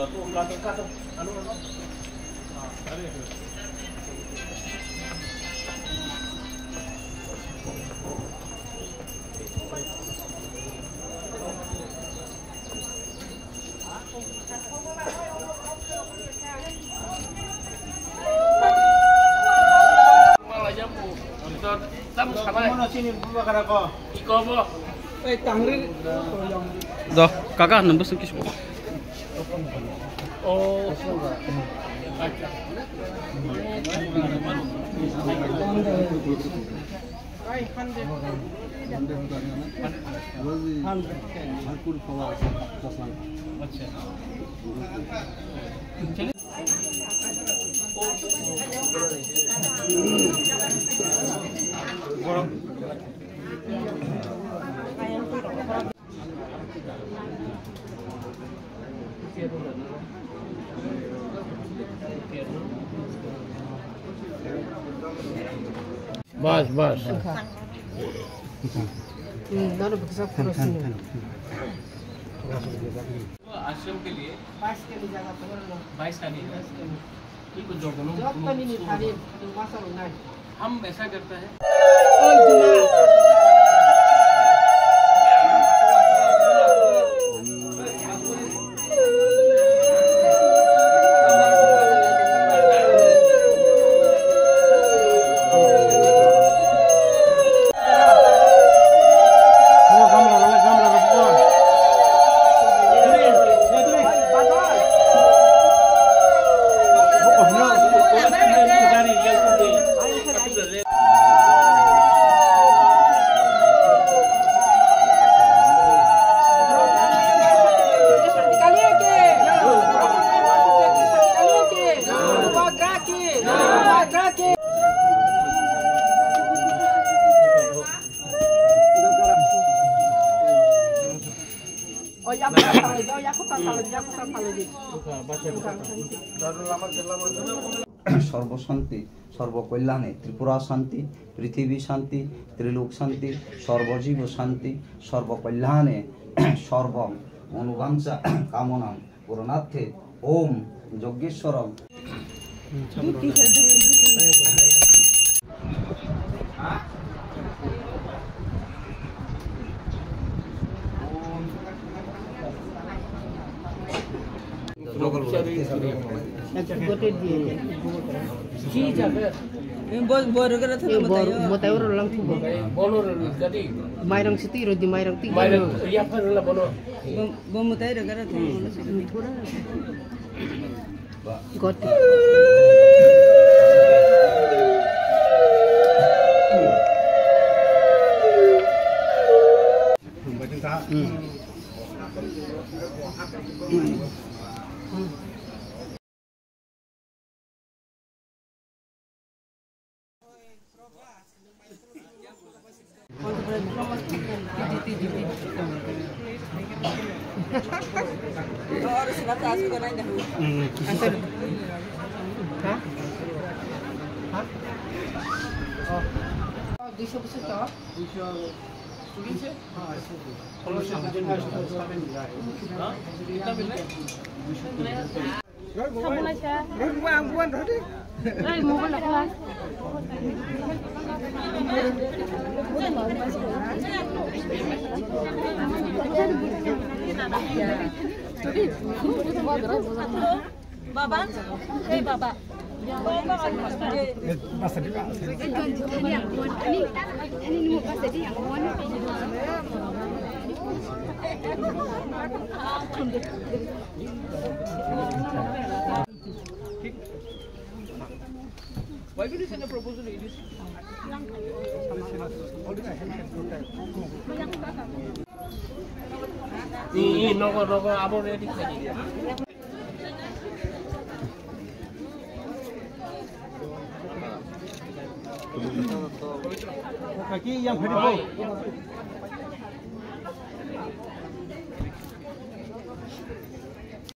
tuh belakang kata anu. Ada itu. Dah, kakak nembus kis. Oh. बस आश्रम के लिए 22 के लिए जगह 22 का नहीं ठीक है जॉब तो नहीं थारी हम ऐसा करते हैं सर्वशांति सर्वकल्याणे त्रिपुरा शांति पृथ्वी शांति त्रिलोक शांति सर्वजीव शांति सर्वकल्याणे सर्व अनुवांछा कामना पूर्णार्थे ओम यज्ञेश्वरम Mairang setiro di mairang tiga. Mairang iya kan lah bono. Bomo tayo gara Goti. Baba, hey Baba. Why will you send a proposal to ADC? No, about ready. Aqui yang